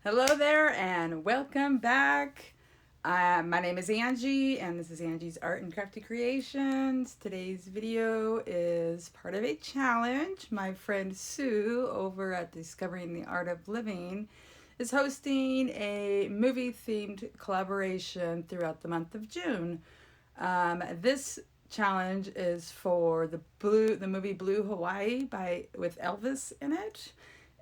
Hello there and welcome back. My name is Angie and this is Angie's Art and Crafty Creations. Today's video is part of a challenge. My friend Sue over at Discovering the Art of Living is hosting a movie themed collaboration throughout the month of June. This challenge is for the movie Blue Hawaii with Elvis in it.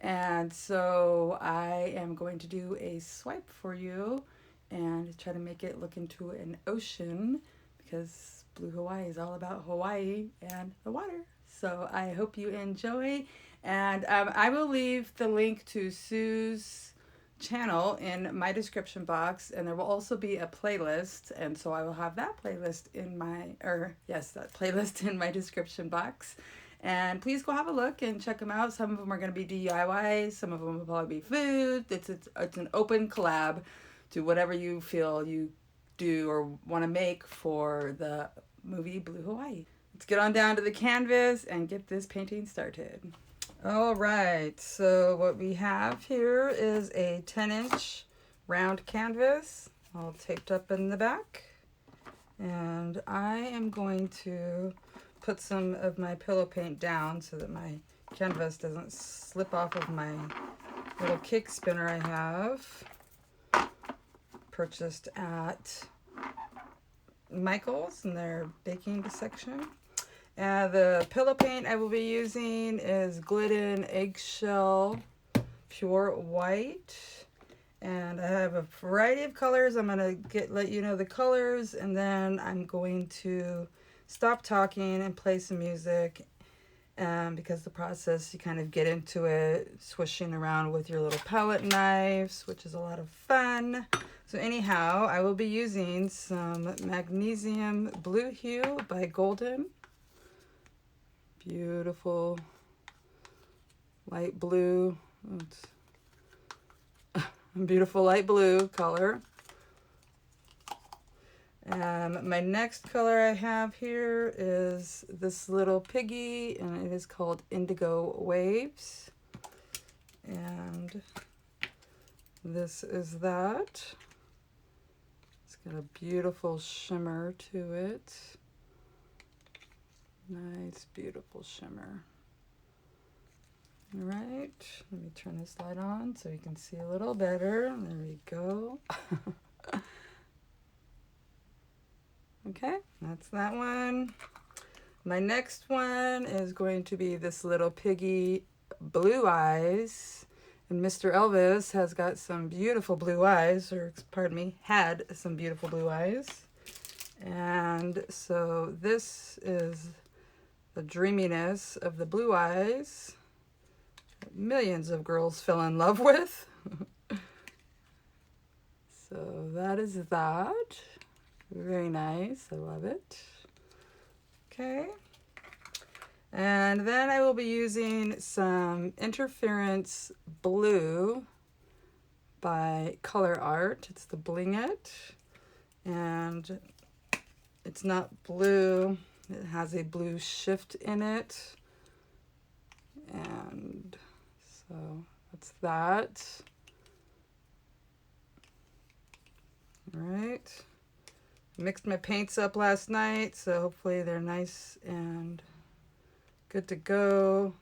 And so I am going to do a swipe for you and try to make it look into an ocean because Blue Hawaii is all about Hawaii and the water. So I hope you enjoy. And I will leave the link to Sue's channel in my description box, and there will also be a playlist, and so I will have that playlist in that playlist in my description box. And please go have a look and check them out. Some of them are going to be DIY, some of them will probably be food. It's an open collab to whatever you feel you do or want to make for the movie Blue Hawaii. Let's get on down to the canvas and get this painting started. All right, so what we have here is a 10-inch round canvas, all taped up in the back. And I am going to put some of my pillow paint down so that my canvas doesn't slip off of my little cake spinner I have purchased at Michael's in their baking section. The pillow paint I will be using is Glidden Eggshell Pure White. And I have a variety of colors. I'm going to let you know the colors, and then I'm going to stop talking and play some music, because the process, you kind of get into it, swishing around with your little palette knives, which is a lot of fun. So anyhow, I will be using some Magnesium Blue Hue by Glidden. Beautiful light blue. Beautiful light blue color. My next color I have here is this little piggy, and it is called Indigo Waves. And this is that. It's got a beautiful shimmer to it. Nice, beautiful shimmer. All right, let me turn this light on so you can see a little better. There we go. Okay, that's that one. My next one is going to be this little piggy, Blue Eyes. And Mr. Elvis has got some beautiful blue eyes, or pardon me, had some beautiful blue eyes. And so this is the dreaminess of the blue eyes that millions of girls fell in love with. So that is that. Very nice. I love it. Okay. And then I will be using some Interference Blue by ColourArte. It's the Bling It. And it's not blue. It has a blue shift in it. And so that's that. All right. Mixed my paints up last night, so hopefully they're nice and good to go.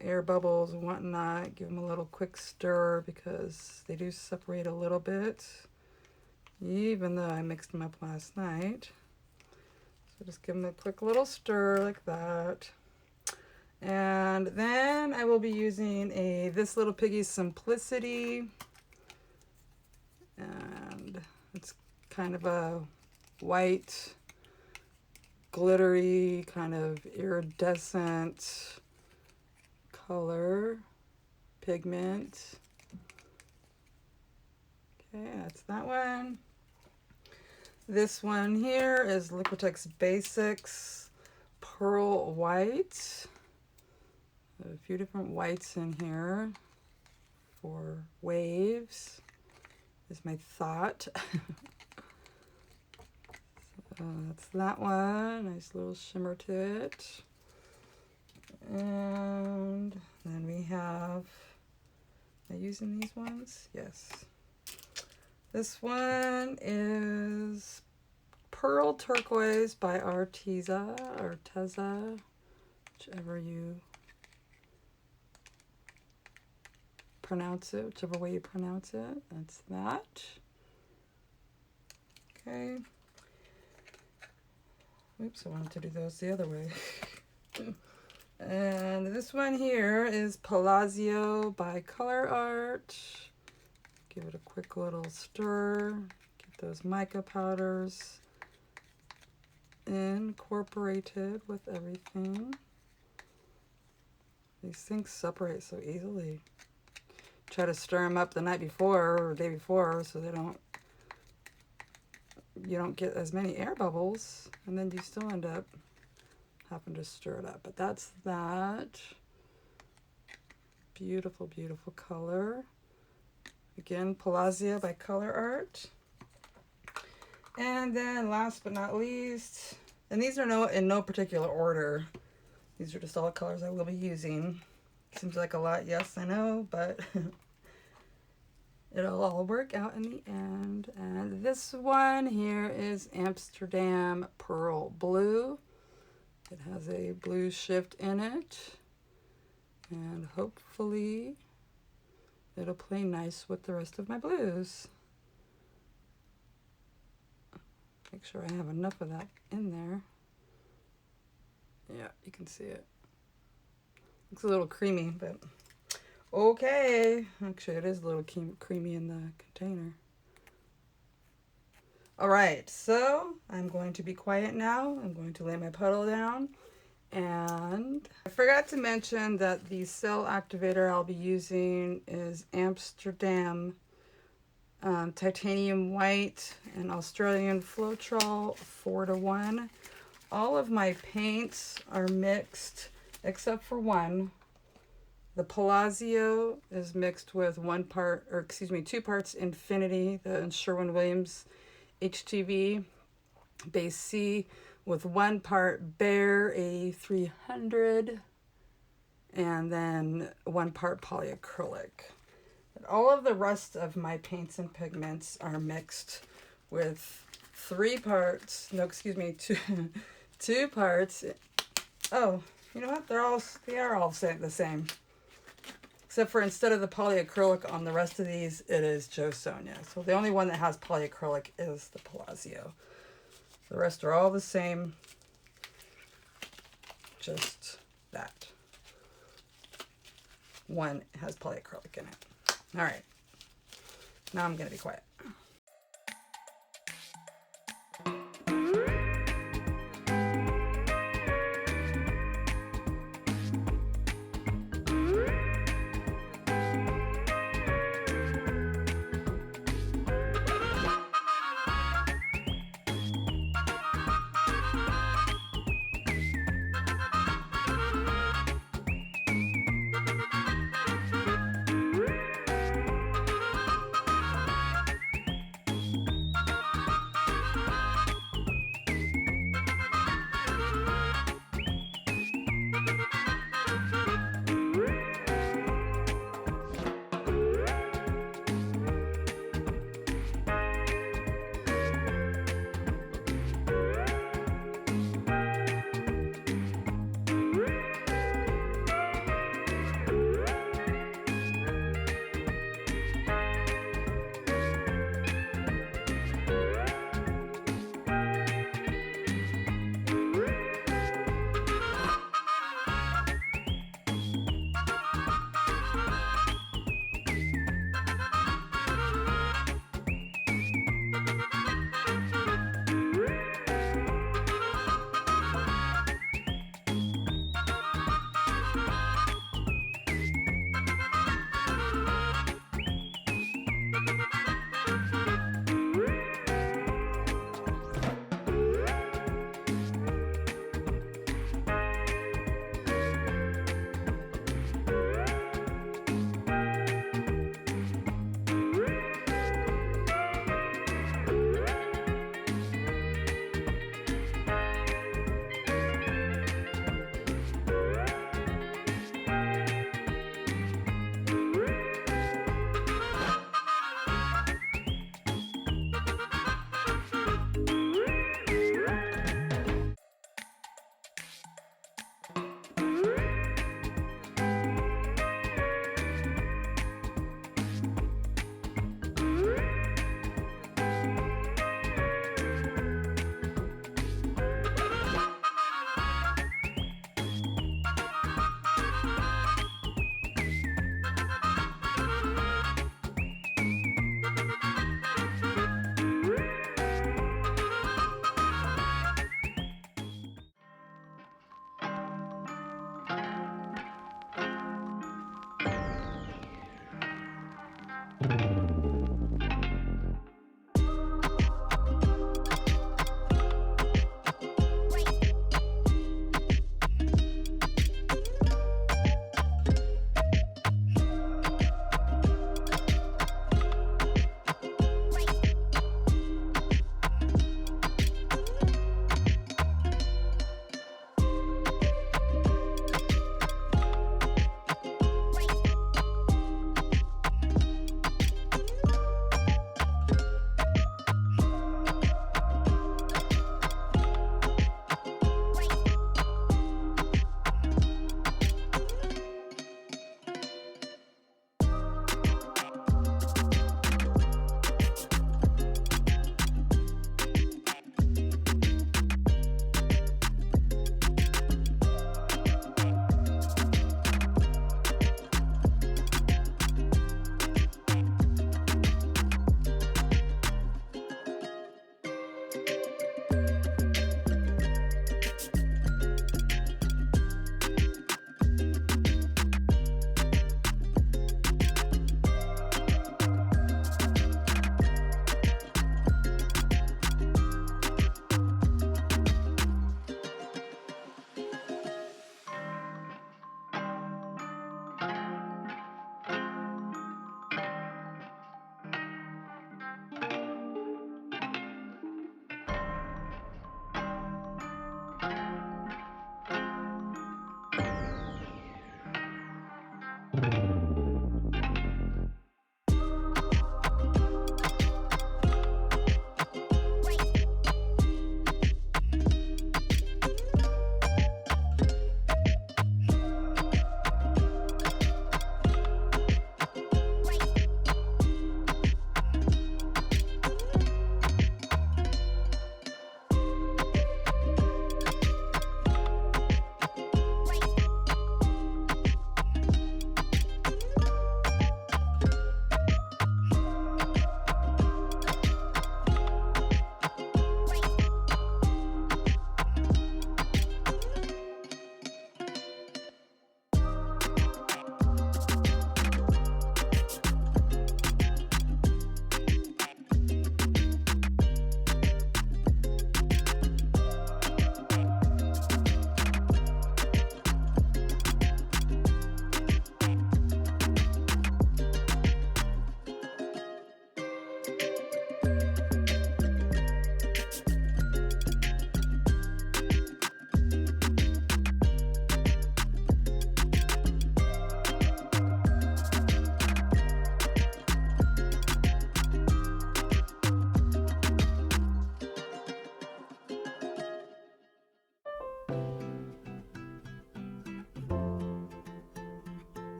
Air bubbles and whatnot. Give them a little quick stir because they do separate a little bit, even though I mixed them up last night. So just give them a quick little stir like that. And then I will be using this little piggy's Simplicity, and it's kind of a white, glittery, kind of iridescent color pigment. Okay, that's that one. This one here is Liquitex Basics Pearl White. A few different whites in here for waves, is my thought. That's that one. Nice little shimmer to it. And then we have Am I using these ones? Yes. This one is Pearl Turquoise by Arteza, whichever you pronounce it, whichever way you pronounce it. That's that. Okay. Oops, I wanted to do those the other way. And this one here is Pallazio by ColourArte. Give it a quick little stir. Get those mica powders incorporated with everything. These things separate so easily. Try to stir them up the night before or the day before so you don't get as many air bubbles, and then you still end up having to stir it up. But that's that. Beautiful, beautiful color. Again, Pallazio by ColourArte. And then last but not least, and these are in no particular order. These are just all the colors I will be using. Seems like a lot, yes, I know, but it'll all work out in the end. And this one here is Amsterdam Pearl Blue. It has a blue shift in it. And hopefully it'll play nice with the rest of my blues. Make sure I have enough of that in there. Yeah, you can see it. Looks a little creamy, but okay. Actually, it is a little creamy in the container. All right, so I'm going to be quiet now. I'm going to lay my puddle down. And I forgot to mention that the cell activator I'll be using is Amsterdam Titanium White and Australian Floetrol 4:1. All of my paints are mixed except for one. The Pallazio is mixed with 2 parts Infinity, the Sherwin-Williams HTV base C, with 1 part Bear A300, and then 1 part polyacrylic. And all of the rest of my paints and pigments are mixed with 2 parts. Oh, you know what? They are all the same. Except for instead of the polyacrylic on the rest of these, it is Joe Sonia. So the only one that has polyacrylic is the Pallazio. The rest are all the same. Just that one has polyacrylic in it. All right. Now I'm going to be quiet.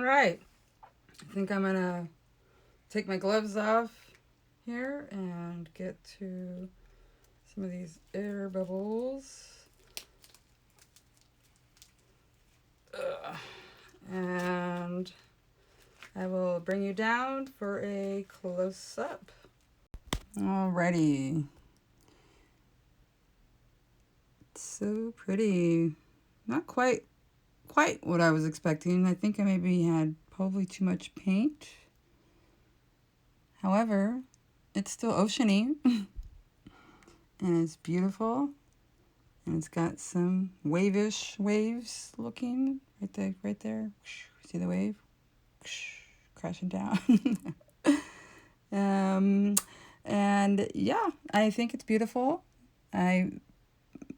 All right. I think I'm gonna take my gloves off here and get to some of these air bubbles. And I will bring you down for a close-up. Alrighty. It's so pretty. Not quite what I was expecting. I think I maybe had probably too much paint. However, it's still oceany. And it's beautiful. And it's got some waves looking right there. See the wave? Crashing down. And yeah, I think it's beautiful. I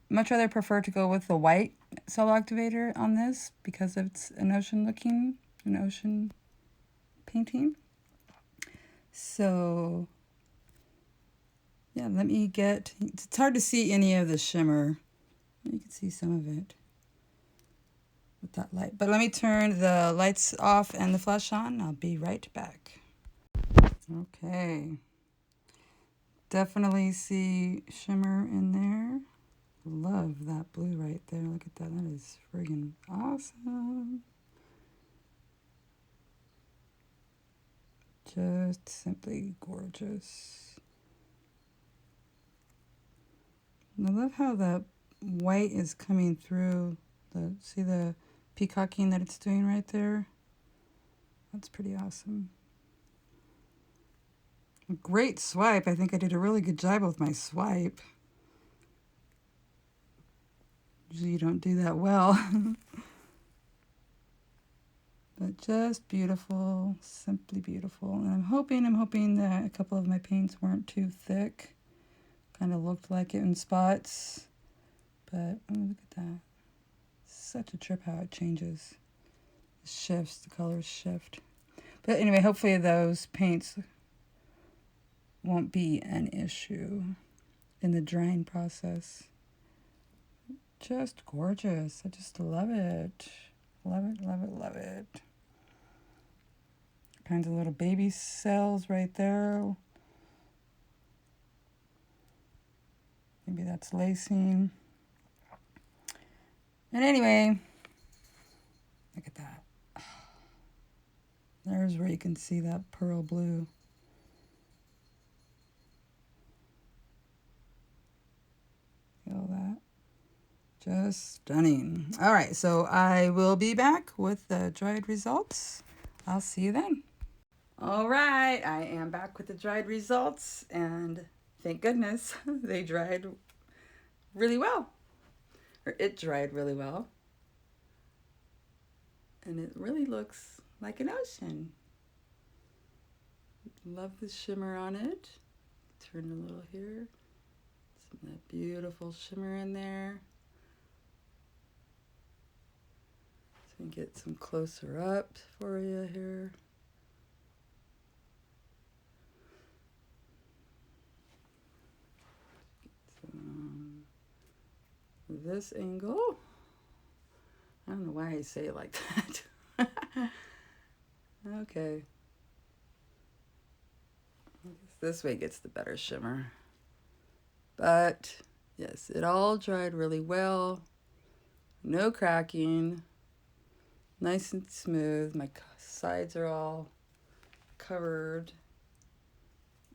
much rather prefer to go with the white solo activator on this because it's an ocean painting. So yeah, it's hard to see any of the shimmer. You can see some of it with that light. But let me turn the lights off and the flash on. I'll be right back. Okay. Definitely see shimmer in there. Love that blue right there. Look at that. That is friggin' awesome. Just simply gorgeous. I love how the white is coming through. See the peacocking that it's doing right there? That's pretty awesome. A great swipe. I think I did a really good job with my swipe. Usually you don't do that well. But just beautiful, simply beautiful. And I'm hoping that a couple of my paints weren't too thick. Kind of looked like it in spots. But oh, look at that. Such a trip how it changes. It shifts, the colors shift. But anyway, hopefully those paints won't be an issue in the drying process. Just gorgeous. I just love it. Love it, love it, love it. Kinds of little baby cells right there. Maybe that's lacing. And anyway, look at that. There's where you can see that pearl blue. Feel that? Just stunning. All right, so I will be back with the dried results. I'll see you then. All right, I am back with the dried results, and thank goodness they dried really well. Or it dried really well. And it really looks like an ocean. Love the shimmer on it. Turn a little here. Some of that beautiful shimmer in there. So we can get some closer up for you here. This angle. I don't know why I say it like that. Okay. This way gets the better shimmer. But yes, it all dried really well. No cracking. Nice and smooth. My sides are all covered.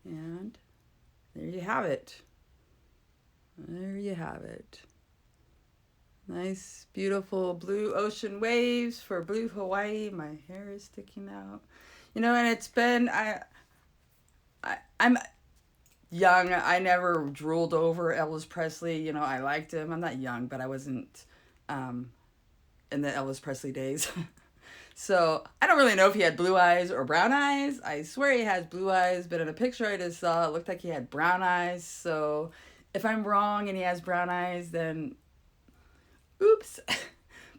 And there you have it. There you have it. Nice, beautiful blue ocean waves for blue Hawaii. My hair is sticking out. You know, and it's been, I'm young. I never drooled over Elvis Presley. You know, I liked him. I'm not young, but I wasn't in the Elvis Presley days. So I don't really know if he had blue eyes or brown eyes. I swear he has blue eyes, but in a picture I just saw, it looked like he had brown eyes. So if I'm wrong and he has brown eyes, then oops.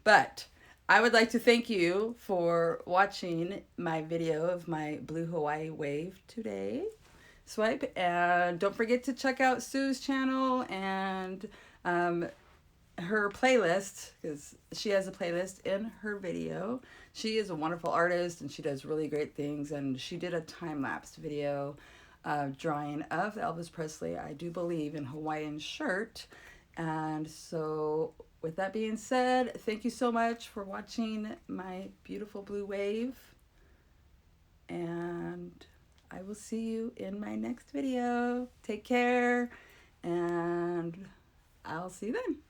But I would like to thank you for watching my video of my blue Hawaii wave today. Swipe. And don't forget to check out Sue's channel and her playlist, because she has a playlist in her video. She is a wonderful artist and she does really great things. And she did a time-lapse video drawing of Elvis Presley, I do believe, in Hawaiian shirt. And so with that being said, thank you so much for watching my beautiful blue wave. And I will see you in my next video. Take care, and I'll see you then.